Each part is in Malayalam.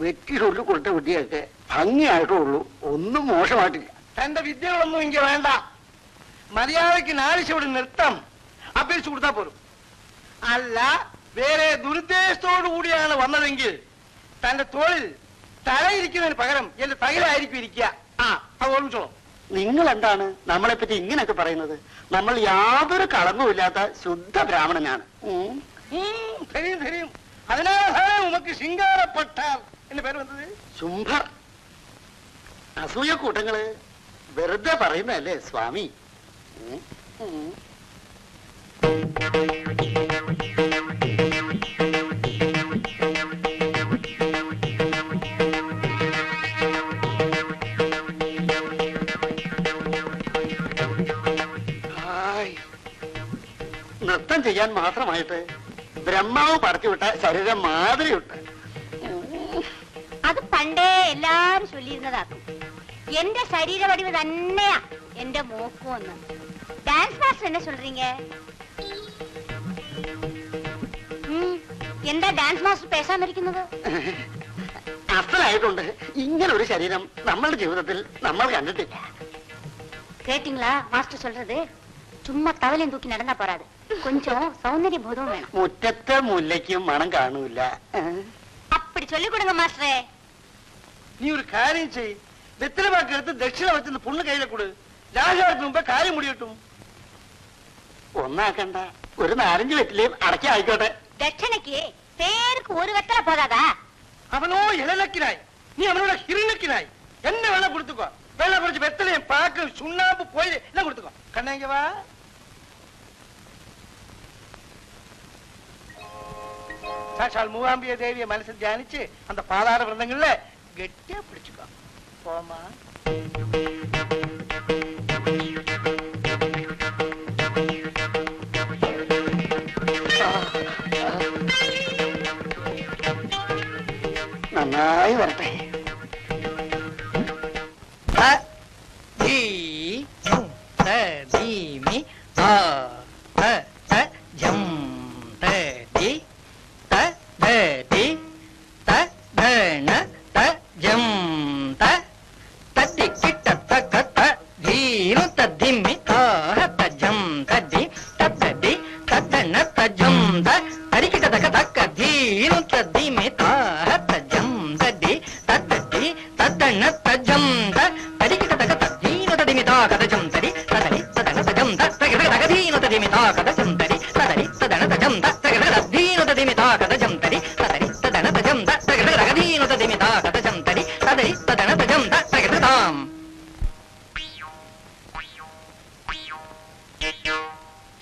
വെറ്റിയിലുള്ളു കൊടുത്ത വിദ്യയൊക്കെ ഭംഗിയായിട്ടുള്ളൂ, ഒന്നും മോശമായിട്ടില്ല. തന്റെ വിദ്യകളൊന്നും എനിക്ക് വേണ്ട. മര്യാദയ്ക്ക് നാലിശോട് നൃത്തം അഭ്യസിച്ചു കൊടുത്താൽ പോലും. അല്ല, വേറെ ദുരുദ്ദേശത്തോടു കൂടിയാണ് വന്നതെങ്കിൽ തന്റെ തോളിൽ തലയിരിക്കുന്നതിന് പകരം എന്റെ തകരായിരിക്കും ഇരിക്കുക. അത് ഓർമ്മിച്ചോളൂ. നിങ്ങൾ എന്താണ് നമ്മളെ പറ്റി ഇങ്ങനെയൊക്കെ പറയുന്നത്? നമ്മൾ യാതൊരു കളങ്കവുമില്ലാത്ത ശുദ്ധ ബ്രാഹ്മണനാണ്. തരും തരും. അതിനാലാണ് ഉമക്ക് ശിങ്കാരപ്പെട്ടാൽ എന്റെ പേര് വന്നത്. ശുംഭർ. അസൂയ കൂട്ടങ്ങള് വെറുതെ പറയുന്നതല്ലേ സ്വാമി? നൃത്തം ചെയ്യാൻ മാത്രമായിട്ട് ബ്രഹ്മാവ് പടച്ചുവിട്ട ശരീരം മാതിരിയുണ്ട്. അത് പണ്ടേ എല്ലാരും ചൊല്ലിയിരുന്നതാക്കും. എന്റെ ശരീര വടിവ് തന്നെയാ എന്റെ മോക്കുമെന്ന്. ഡാൻസ് മാസ്റ്റർ என்ன சொல்றீங்க? എന്താ ഡാൻസ് മാസ്റ്റർ പേശാന്നിരിക്കുന്നത്? അസലായിട്ടുണ്ട്. ഇങ്ങനെ ഒരു ശരീരം നമ്മളുടെ ജീവിതത്തിൽ നമ്മൾ കണ്ടിട്ടില്ല. കേട്ടിங்களா மாஸ்டர் சொல்றது? சும்மா தவளையும் தூக்கி நடந்தா போறாது, கொஞ்சம் சௌந்தரிய போதம் வேணும். മുറ്റത്തെ മുല്ലയ്ക്കും മണം കാണൂല. அப்படி சொல்லி கொடுங்க மாஸ்டரே. നീ ഒരു കാര്യം ചെയ്, വെറ്റിലമാക്കെടുത്ത് ദക്ഷിണ വെച്ചെന്ന് പൊണ്ണു കയ്യിലെ കൊടു. രാജാവിന് മുമ്പേ കാര്യം മുടി കിട്ടും. ഒന്നാക്കണ്ട, ഒരു 4-5 വെറ്റിലയും അടക്കി ആയിക്കോട്ടെ. ദക്ഷിണയ്ക്ക് പേർക്ക് ഒരു വെത്തല പോകാതാ? അവനോ ഇളലക്കിനായി, നീ അവനോട് ഹിരുന്നക്കിനായി. എന്നെ വെള്ളം കൊടുത്തുക്കോ. വെള്ളം കുറച്ച് വെത്തലയും പാക്കും ചുണ്ണാമ്പ് പോയി എല്ലാം കൊടുത്തുക്കോ. കണ്ണേങ്ക വാ. സാക്ഷാൽ മൂകാംബിക ദേവിയെ മനസ്സിൽ ധ്യാനിച്ച് അന്ത പാതാര വൃന്ദങ്ങളിലെ ഗട്ടിയാ പിടിച്ചുക്കോ. പോമാ. നന്നായി വരട്ടെ.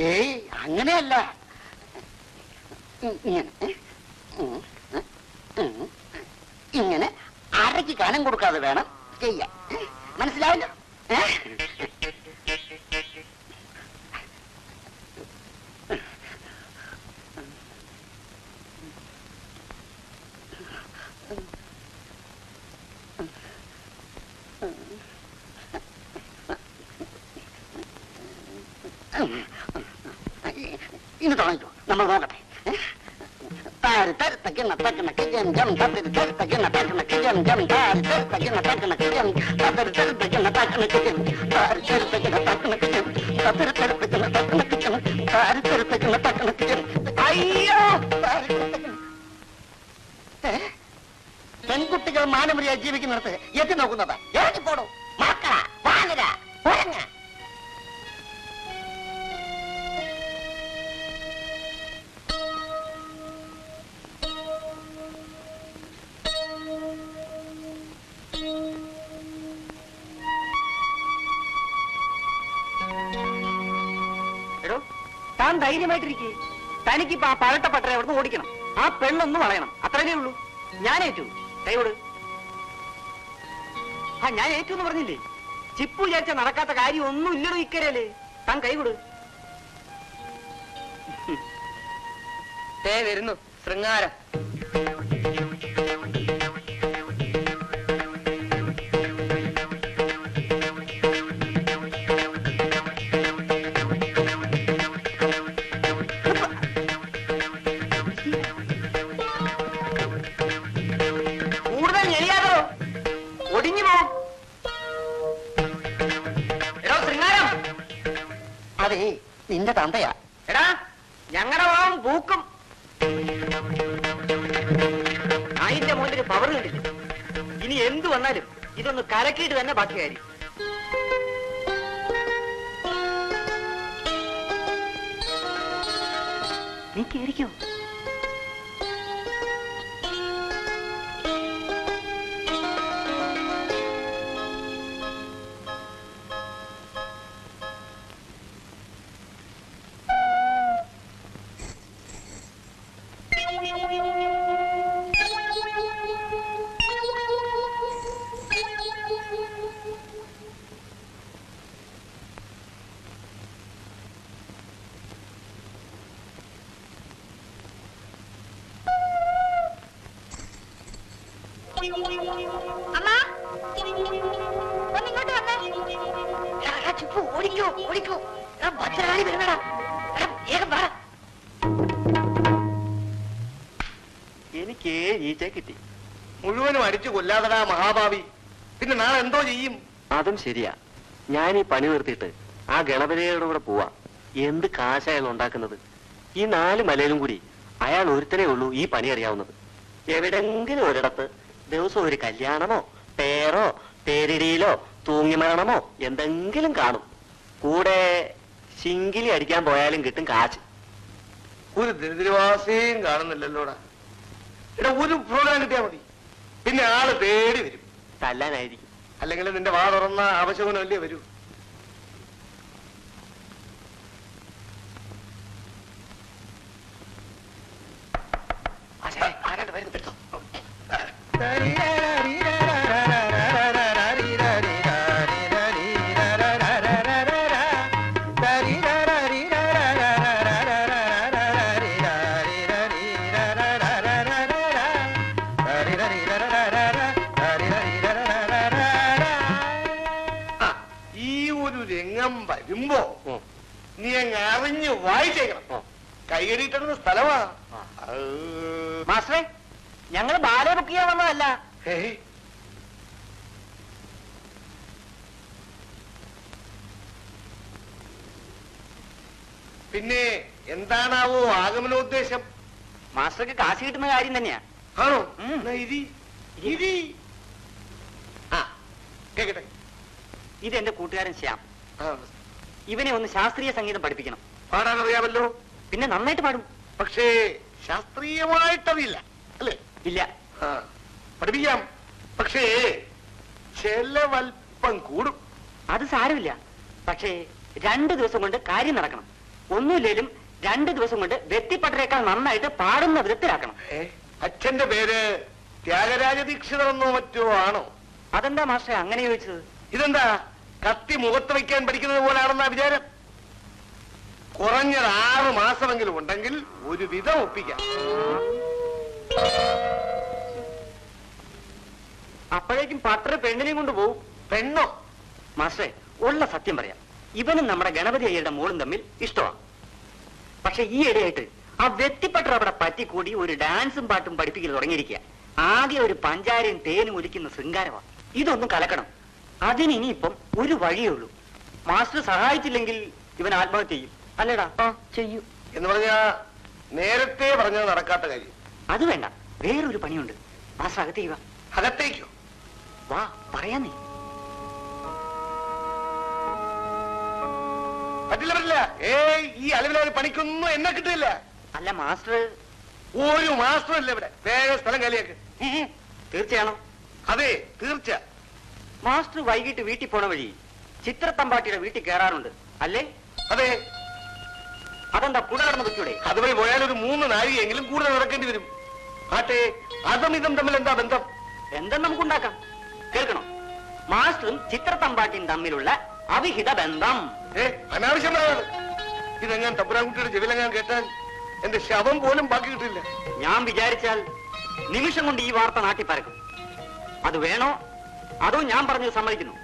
ഏയ് അങ്ങനെയല്ല, ഇങ്ങനെ അരയ്ക്ക് കനം കൊടുക്കാതെ വേണം ചെയ്യാൻ. മനസ്സിലാവില്ല? ഇനി തുടങ്ങിക്കോ, നമ്മൾ നോക്കട്ടെ. അയ്യോ, പെൺകുട്ടികൾ മാനമര്യാദ ജീവിക്കുന്നിടത്ത് എത്തി നോക്കുന്നതാ. ഇറങ്ങിപ്പോടും മക്കള വാനര ഉറങ്ങ. എടോ, താൻ ധൈര്യമായിട്ടിരിക്കേ. തനിക്കിപ്പോ ആ പഴട്ടപ്പട്ടരെ അവിടുന്ന് ഓടിക്കണം. ആ പെണ്ണൊന്നും വളയണം. അത്രയേ ഉള്ളൂ. ഞാൻ ഏറ്റു. കൈവിട്. ഞാൻ ഏറ്റു എന്ന് പറഞ്ഞില്ലേ? ചിപ്പു വിചാരിച്ച നടക്കാത്ത കാര്യം ഒന്നും ഇല്ലടോ ഇക്കരല്ലേ. താൻ കൈവിട്. വരുന്നു ശൃംഗാരം. തന്തയാ. എടാ ഞങ്ങളുടെ വാവും പൂക്കും. നായിന്റെ മോന്റെ പവർ കണ്ടില്ല. ഇനി എന്തു വന്നാലും ഇതൊന്ന് കലക്കിയിട്ട് തന്നെ ബാക്കി കാര്യം. നീ കേറിക്കോ. അമ്മ ഒന്നിങ്ങോട്ട് വന്നേ. ചുപ്പു ഓടിക്കോ ഓടിക്കോ. ഭദ്രകാളി വരുന്നടാ. വേഗം പറ. എനിക്ക് ഈച്ച കിട്ടി. മുഴുവനും അടിച്ചു കൊല്ലാതടാ മഹാഭാവി. പിന്നെ നാളെ എന്തോ ചെയ്യും? അതും ശരിയാ. ഞാൻ ഈ പണി നിർത്തിയിട്ട് ആ ഗണപതിയുടെ കൂടെ പോവാ. എന്ത് കാശ അയാൾ ഉണ്ടാക്കുന്നത്. ഈ 4 മലയിലും കൂടി അയാൾ ഒരുത്തനേ ഉള്ളൂ ഈ പണി അറിയാവുന്നത്. എവിടെങ്കിലും ഒരിടത്ത് ദിവസം ഒരു കല്യാണമോ പേരോ പേരിടിയിലോ തൂങ്ങിമരണമോ എന്തെങ്കിലും കാണും. കൂടെ ശിങ്കിലി അടിക്കാൻ പോയാലും കിട്ടും കാശ്. ഒരു ദരിദ്രവാസിയും കാണുന്നില്ലല്ലോടാ. എടാ ഒരു പ്രോഗ്രാം കിട്ടിയാ മതി, പിന്നെ ആള് തേടി വരും. തല്ലാനായിരിക്കും. അല്ലെങ്കിൽ നിന്റെ വാ തുറന്ന ആവശ്യമല്ലേ വരൂ. വരുമ്പോ നീ അങ്ങ് അറിഞ്ഞ് വായിച്ചേക്കണം. കൈകടിയിട്ടുന്ന സ്ഥലമാ. മാസ്റ്ററെ ഞങ്ങൾ ബാലെ ബുക്ക് ചെയ്യാൻ വന്നതല്ല. പിന്നെ എന്താണാവോ ആഗമനോദ്ദേശം? മാസ്റ്റർക്ക് കാശ് കിട്ടുന്ന കാര്യം തന്നെയാ. ആണോ? കേക്കട്ടെ. ഇതെന്റെ കൂട്ടുകാരൻ ശ്യാം. ഇവനെ ഒന്ന് ശാസ്ത്രീയ സംഗീതം പഠിപ്പിക്കണം. പാടാനറിയാമല്ലോ. പിന്നെ നന്നായിട്ട് പാടും. പക്ഷേ ശാസ്ത്രീയമായിട്ടറിയില്ല അല്ലേ? ഇല്ല. പഠിപ്പിക്കാം. പക്ഷേ ചെലവൽപ്പം കൂടും. അത് സാരമില്ല. പക്ഷേ 2 ദിവസം കൊണ്ട് കാര്യം നടക്കണം. ഒന്നുമില്ലേലും 2 ദിവസം കൊണ്ട് വ്യക്തിപ്പെട്ടേക്കാൾ നന്നായിട്ട് പാടുന്ന വിധത്തിലാക്കണം. അച്ഛന്റെ പേര് ത്യാഗരാജ ദീക്ഷിതരെന്നോ മറ്റോ ആണോ? അതെന്താ മാസ്റ്ററെ അങ്ങനെ ചോദിച്ചത്? ഇതെന്താ കത്തി മുഖത്ത് വയ്ക്കാൻ പഠിക്കുന്നത് പോലാണെന്നാ വിചാരം? കുറഞ്ഞത് 6 മാസമെങ്കിലും ഉണ്ടെങ്കിൽ ഒരു വിധം ഒപ്പിക്കാം. അപ്പോഴേക്കും പട്ടറ് പെണ്ണിനെയും കൊണ്ട് പോകും. പെണ്ണോ? മാസ്റ്ററെ ഉള്ള സത്യം പറയാം, ഇവനും നമ്മുടെ ഗണപതി അയ്യരുടെ മോളും തമ്മിൽ ഇഷ്ടമാണ്. പക്ഷെ ഈ ഇടയായിട്ട് ആ വ്യക്തിപ്പെട്ടർ അവിടെ പറ്റിക്കൂടി ഒരു ഡാൻസും പാട്ടും പഠിപ്പിക്കൽ തുടങ്ങിയിരിക്കുക. ആകെ ഒരു പഞ്ചാരയും തേനും ഒലിക്കുന്ന ശൃംഗാരമാണ്. ഇതൊന്നും കലക്കണം. അതിന് ഇനിയിപ്പം ഒരു വഴിയേ ഉള്ളൂ. മാസ്റ്റർ സഹായിച്ചില്ലെങ്കിൽ ഇവൻ ആത്മഹത്യ ചെയ്യും. അല്ലേടാ? ചെയ്യൂ. എന്ന് പറഞ്ഞാ നേരത്തെ പറഞ്ഞത് നടക്കാത്ത കാര്യം. അത് വേണ്ട, വേറൊരു പണിയുണ്ട്. മാസ്റ്റർ അകത്തേക്ക് വാ. അകത്തേക്കോ? വാ പറയാന്നേ. പറ്റില്ല. ഈ അലവിലെ പണിക്കൊന്നും എന്നെ കിട്ടില്ല. അല്ല മാസ്റ്റർ. ഒരു മാസ്റ്റർ ഇല്ല ഇവിടെ. വേഗം സ്ഥലം കാലിയാക്ക്. തീർച്ചയാണോ? അതെ തീർച്ച. മാസ്റ്റർ വൈകിട്ട് വീട്ടിൽ പോണ വഴി ചിത്രത്തമ്പാട്ടിയുടെ വീട്ടിൽ കയറാറുണ്ട് അല്ലേ? അതെ. അതെന്താ കൂടെ കടന്ന് വെക്കൂടെ? അതുവഴി പോയാൽ ഒരു 3 നാഴികയെങ്കിലും കൂടുതൽ നടക്കേണ്ടി വരും. ആട്ടെ, അതും ഇതും തമ്മിൽ എന്താ ബന്ധം? ബന്ധം നമുക്കുണ്ടാക്കാം. കേൾക്കണോ? മാസ്റ്ററും ചിത്രത്തമ്പാട്ടിയും തമ്മിലുള്ള അവിഹിത ബന്ധം. അനാവശ്യമാണ്. ഇതെങ്ങാൻ തമ്പുരാൻകുട്ടിയുടെ ചെവിലെങ്ങാൻ കേട്ടാൽ എന്റെ ശവം പോലും ബാക്കി കിട്ടില്ല. ഞാൻ വിചാരിച്ചാൽ നിമിഷം കൊണ്ട് ഈ വാർത്ത നാട്ടി പരക്കും. അത് വേണോ അതോ ഞാൻ പറഞ്ഞത് സമ്മതിക്കുന്നു?